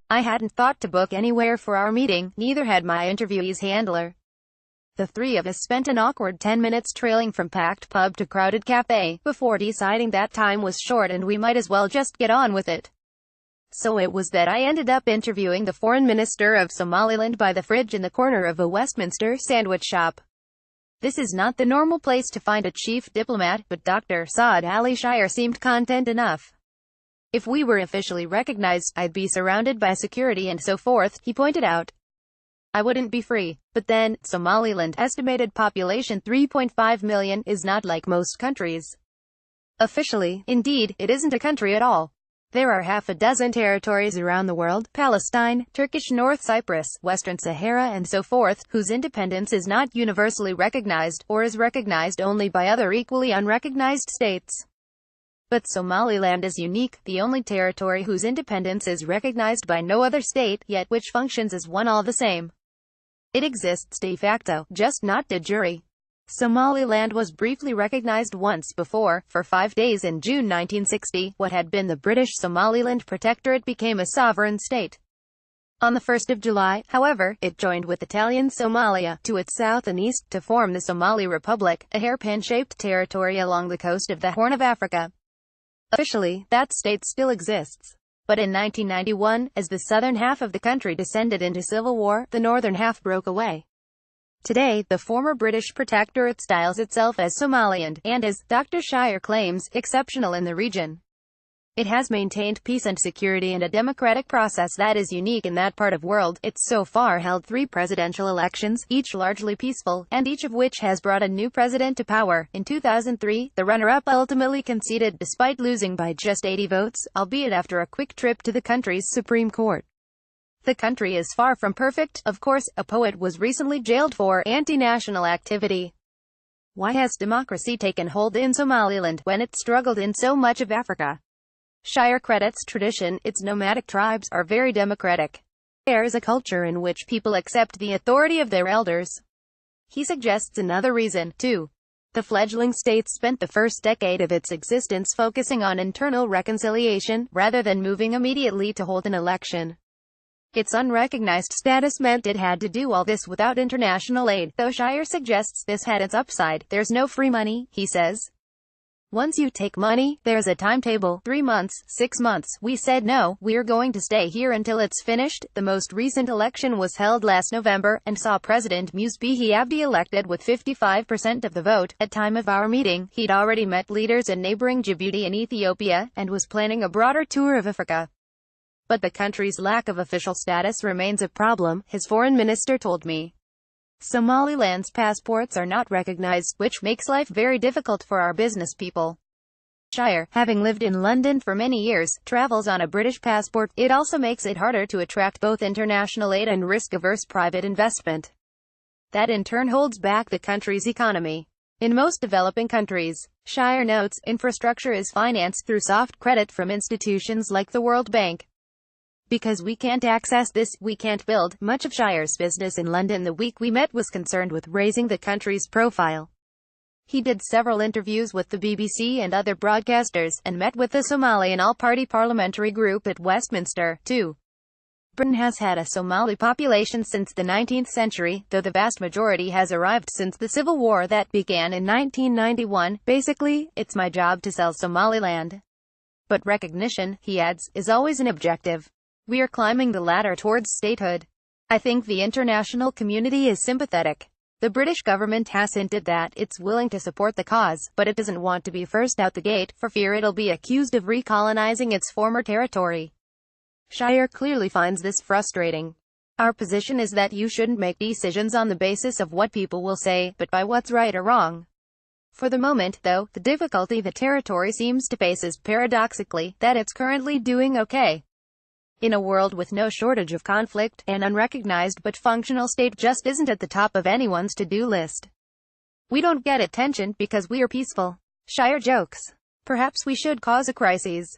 I hadn't thought to book anywhere for our meeting, neither had my interviewee's handler. The three of us spent an awkward 10 minutes trailing from packed pub to crowded cafe, before deciding that time was short and we might as well just get on with it. So it was that I ended up interviewing the foreign minister of Somaliland by the fridge in the corner of a Westminster sandwich shop. This is not the normal place to find a chief diplomat, but Dr. Saad Ali Shire seemed content enough. If we were officially recognized, I'd be surrounded by security and so forth, he pointed out. I wouldn't be free. But then, Somaliland, estimated population 3.5 million, is not like most countries. Officially, indeed, it isn't a country at all. There are half a dozen territories around the world, Palestine, Turkish North Cyprus, Western Sahara and so forth, whose independence is not universally recognized, or is recognized only by other equally unrecognized states. But Somaliland is unique, the only territory whose independence is recognized by no other state, yet which functions as one all the same. It exists de facto, just not de jure. Somaliland was briefly recognized once before, for 5 days in June 1960, what had been the British Somaliland Protectorate became a sovereign state. On the 1st of July, however, it joined with Italian Somalia, to its south and east, to form the Somali Republic, a hairpin-shaped territory along the coast of the Horn of Africa. Officially, that state still exists. But in 1991, as the southern half of the country descended into civil war, the northern half broke away. Today, the former British protectorate styles itself as Somaliland, and as, Dr. Shire claims, exceptional in the region. It has maintained peace and security and a democratic process that is unique in that part of world. It's so far held 3 presidential elections, each largely peaceful, and each of which has brought a new president to power. In 2003, the runner-up ultimately conceded, despite losing by just 80 votes, albeit after a quick trip to the country's Supreme Court. The country is far from perfect, of course. A poet was recently jailed for anti-national activity. Why has democracy taken hold in Somaliland, when it struggled in so much of Africa? Shire credits tradition. Its nomadic tribes are very democratic. There is a culture in which people accept the authority of their elders. He suggests another reason, too. The fledgling state spent the first decade of its existence focusing on internal reconciliation, rather than moving immediately to hold an election. Its unrecognized status meant it had to do all this without international aid, though Shire suggests this had its upside. There's no free money, he says. Once you take money, there's a timetable, 3 months, 6 months. We said no, we're going to stay here until it's finished. The most recent election was held last November, and saw President Muse Bihi Abdi elected with 55% of the vote. At time of our meeting, he'd already met leaders in neighboring Djibouti and Ethiopia, and was planning a broader tour of Africa. But the country's lack of official status remains a problem, his foreign minister told me. Somaliland's passports are not recognized, which makes life very difficult for our business people. Shire, having lived in London for many years, travels on a British passport. It also makes it harder to attract both international aid and risk-averse private investment. That in turn holds back the country's economy. In most developing countries, Shire notes, infrastructure is financed through soft credit from institutions like the World Bank. Because we can't access this, we can't build. Much of Shire's business in London the week we met was concerned with raising the country's profile. He did several interviews with the BBC and other broadcasters, and met with the Somalian all-party parliamentary group at Westminster, too. Britain has had a Somali population since the 19th century, though the vast majority has arrived since the civil war that began in 1991. Basically, it's my job to sell Somaliland. But recognition, he adds, is always an objective. We are climbing the ladder towards statehood. I think the international community is sympathetic. The British government has hinted that it's willing to support the cause, but it doesn't want to be first out the gate, for fear it'll be accused of recolonizing its former territory. Shire clearly finds this frustrating. Our position is that you shouldn't make decisions on the basis of what people will say, but by what's right or wrong. For the moment, though, the difficulty the territory seems to face is, paradoxically, that it's currently doing okay. In a world with no shortage of conflict, an unrecognized but functional state just isn't at the top of anyone's to-do list. We don't get attention because we are peaceful. Shire jokes. Perhaps we should cause a crisis.